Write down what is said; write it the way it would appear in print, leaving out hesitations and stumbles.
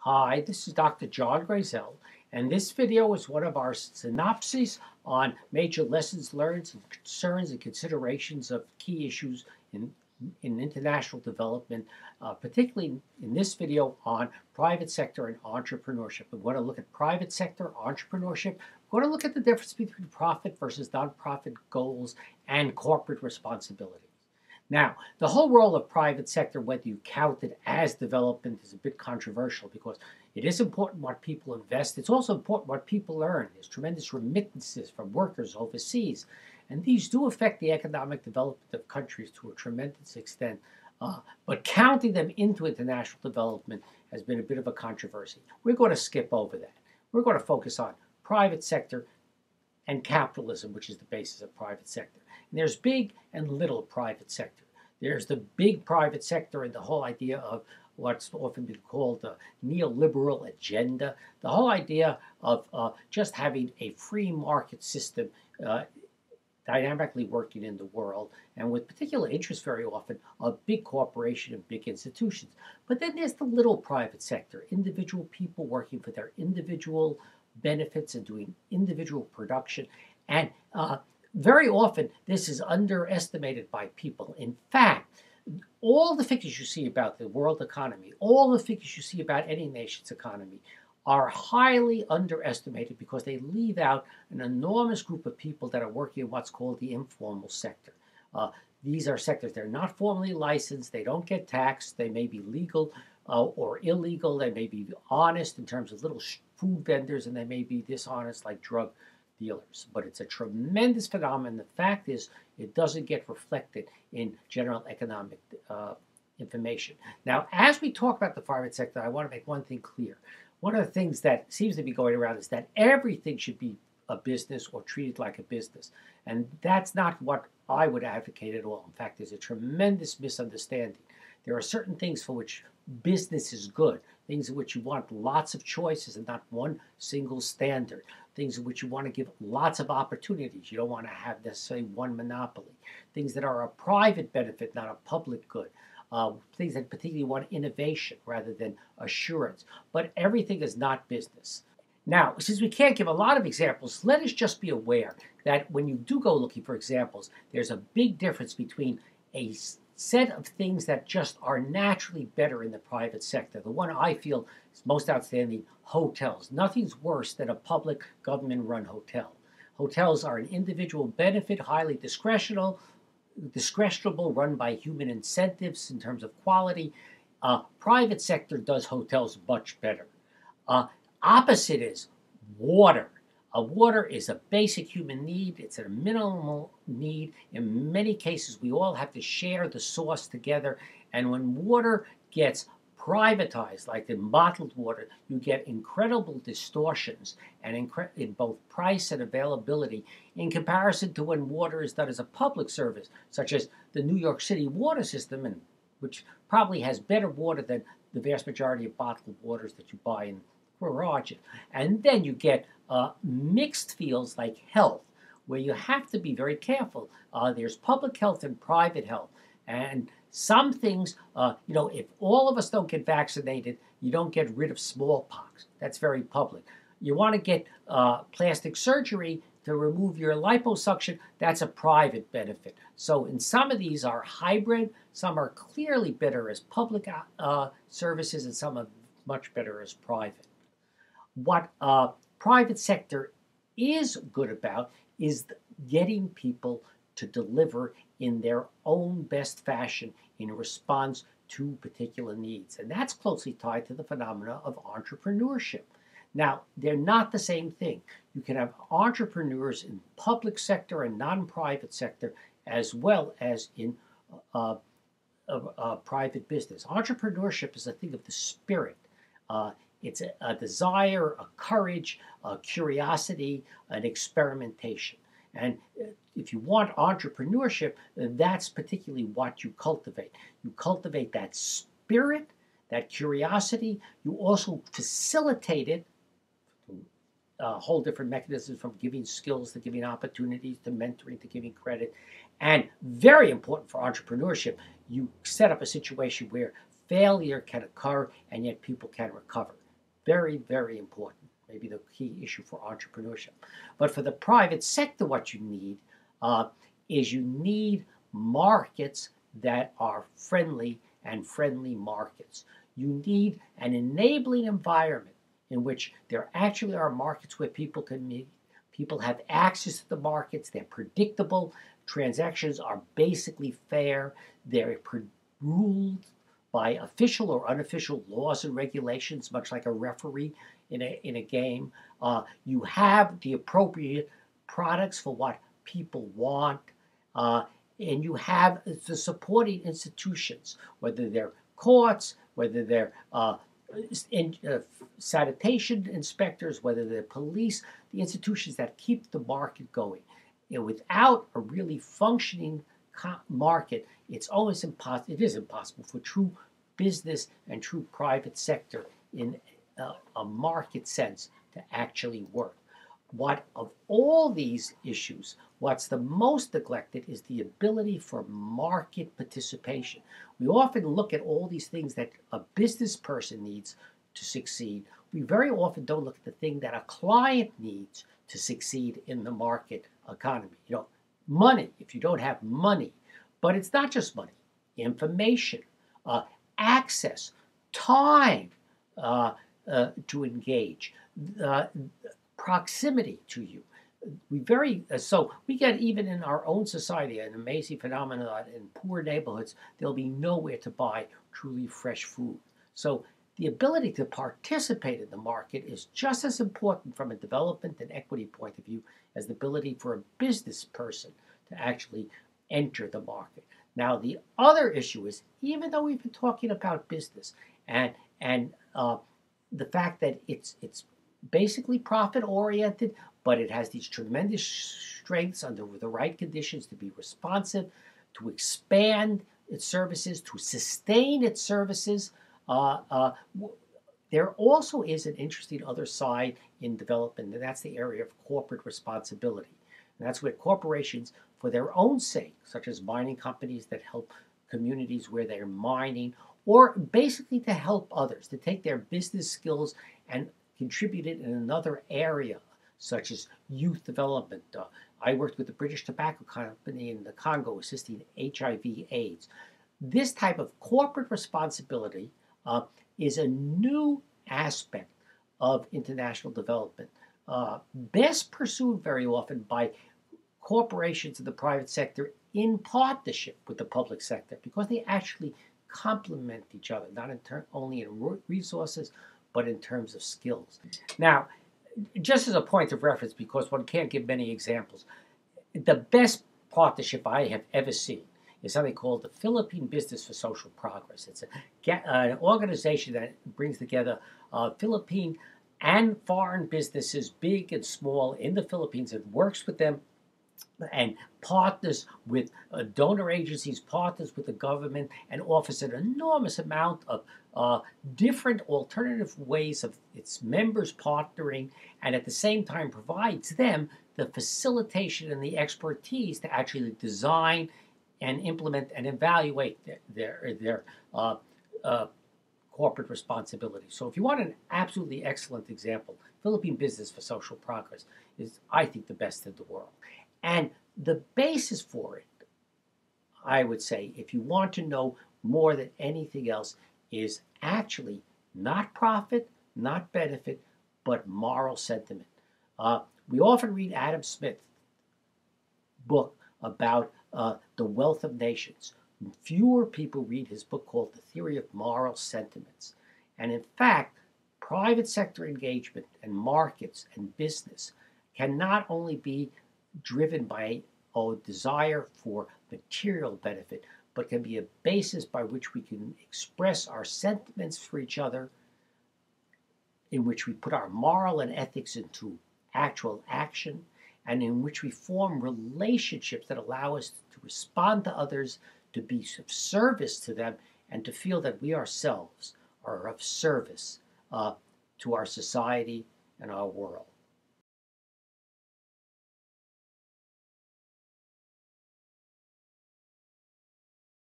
Hi, this is Dr. John Grazel, and this video is one of our synopses on major lessons learned and concerns and considerations of key issues in international development, particularly in this video on private sector and entrepreneurship. We're going to look at private sector entrepreneurship. We're going to look at the difference between profit versus nonprofit goals and corporate responsibility. Now, the whole role of private sector, whether you count it as development, is a bit controversial because it is important what people invest. It's also important what people earn. There's tremendous remittances from workers overseas, and these do affect the economic development of countries to a tremendous extent. But counting them into international development has been a bit of a controversy. We're going to skip over that. We're going to focus on private sector and capitalism, which is the basis of private sector. And there's big and little private sector. There's the big private sector and the whole idea of what's often been called the neoliberal agenda, the whole idea of just having a free market system dynamically working in the world, and with particular interest very often of big corporation and big institutions. But then there's the little private sector, individual people working for their individual benefits and doing individual production. And very often this is underestimated by people. In fact, all the figures you see about the world economy, all the figures you see about any nation's economy are highly underestimated because they leave out an enormous group of people that are working in what's called the informal sector. These are sectors, they're not formally licensed, they don't get taxed, they may be legal or illegal, they may be honest in terms of little food vendors, and they may be dishonest like drug dealers. But it's a tremendous phenomenon. The fact is, it doesn't get reflected in general economic information. Now, as we talk about the private sector, I want to make one thing clear. One of the things that seems to be going around is that everything should be a business or treated like a business. And that's not what I would advocate at all. In fact, there's a tremendous misunderstanding. There are certain things for which business is good, things in which you want lots of choices and not one single standard, things in which you want to give lots of opportunities. You don't want to have necessarily one monopoly, things that are a private benefit, not a public good. Things that particularly want innovation rather than assurance. But everything is not business. Now, since we can't give a lot of examples, let us just be aware that when you do go looking for examples, there's a big difference between a set of things that just are naturally better in the private sector. The one I feel is most outstanding, hotels. Nothing's worse than a public government-run hotel. Hotels are an individual benefit, highly discretionable, run by human incentives in terms of quality. Private sector does hotels much better. Opposite is water. Water is a basic human need. It's a minimal need. In many cases, we all have to share the source together. And when water gets privatized, like in bottled water, you get incredible distortions and in both price and availability in comparison to when water is done as a public service, such as the New York City water system, which probably has better water than the vast majority of bottled waters that you buy in garages. And then you get mixed fields like health, where you have to be very careful. There's public health and private health. And some things, if all of us don't get vaccinated, you don't get rid of smallpox. That's very public. You want to get plastic surgery to remove your liposuction, that's a private benefit. So in some of these are hybrid, some are clearly better as public services, and some are much better as private. What private sector is good about is getting people to deliver in their own best fashion in response to particular needs. And that's closely tied to the phenomena of entrepreneurship. Now, they're not the same thing. You can have entrepreneurs in public sector and non-private sector as well as in private business. Entrepreneurship is a thing of the spirit. It's a desire, a courage, a curiosity, an experimentation. And if you want entrepreneurship, that's particularly what you cultivate. You cultivate that spirit, that curiosity. You also facilitate it, a whole different mechanisms, from giving skills to giving opportunities to mentoring to giving credit. And very important for entrepreneurship, you set up a situation where failure can occur and yet people can recover. Very, very important. Maybe the key issue for entrepreneurship. But for the private sector, what you need is you need markets that are friendly and friendly markets. You need an enabling environment in which there actually are markets where people can meet. People have access to the markets. They're predictable. Transactions are basically fair. They're ruled by official or unofficial laws and regulations, much like a referee in a game. You have the appropriate products for what people want, and you have the supporting institutions, whether they're courts, whether they're sanitation inspectors, whether they're police, the institutions that keep the market going. Without a really functioning market, it's always impossible. It is impossible for true business and true private sector in a market sense to actually work. What of all these issues, what's the most neglected is the ability for market participation. We often look at all these things that a business person needs to succeed. We very often don't look at the thing that a client needs to succeed in the market economy. Money, if you don't have money, but it's not just money, information, access, time to engage, proximity to you. So we get, even in our own society, an amazing phenomenon. In poor neighborhoods, there'll be nowhere to buy truly fresh food. So the ability to participate in the market is just as important from a development and equity point of view as the ability for a business person to actually enter the market. Now, the other issue is, even though we've been talking about business and the fact that it's basically profit-oriented, but it has these tremendous strengths under the right conditions to be responsive, to expand its services, to sustain its services. There also is an interesting other side in development, and that's the area of corporate responsibility. And that's where corporations, for their own sake, such as mining companies that help communities where they're mining, or basically to help others, to take their business skills and contribute it in another area, such as youth development. I worked with the British Tobacco Company in the Congo assisting HIV/AIDS. This type of corporate responsibility is a new aspect of international development, best pursued very often by corporations in the private sector in partnership with the public sector, because they actually complement each other, not only in resources, but in terms of skills. Now, just as a point of reference, because one can't give many examples, the best partnership I have ever seen is something called the Philippine Business for Social Progress. It's an organization that brings together Philippine and foreign businesses, big and small, in the Philippines, and works with them and partners with donor agencies, partners with the government, and offers an enormous amount of different alternative ways of its members partnering, and at the same time provides them the facilitation and the expertise to actually design and implement and evaluate their corporate responsibility. So if you want an absolutely excellent example, Philippine Business for Social Progress is, I think, the best in the world. And the basis for it, I would say, if you want to know more than anything else, is actually not profit, not benefit, but moral sentiment. We often read Adam Smith's book about the wealth of nations. Fewer people read his book called The Theory of Moral Sentiments. And in fact, private sector engagement and markets and business can not only be driven by a desire for material benefit, but can be a basis by which we can express our sentiments for each other, in which we put our moral and ethics into actual action, and in which we form relationships that allow us to respond to others, to be of service to them, and to feel that we ourselves are of service to our society and our world.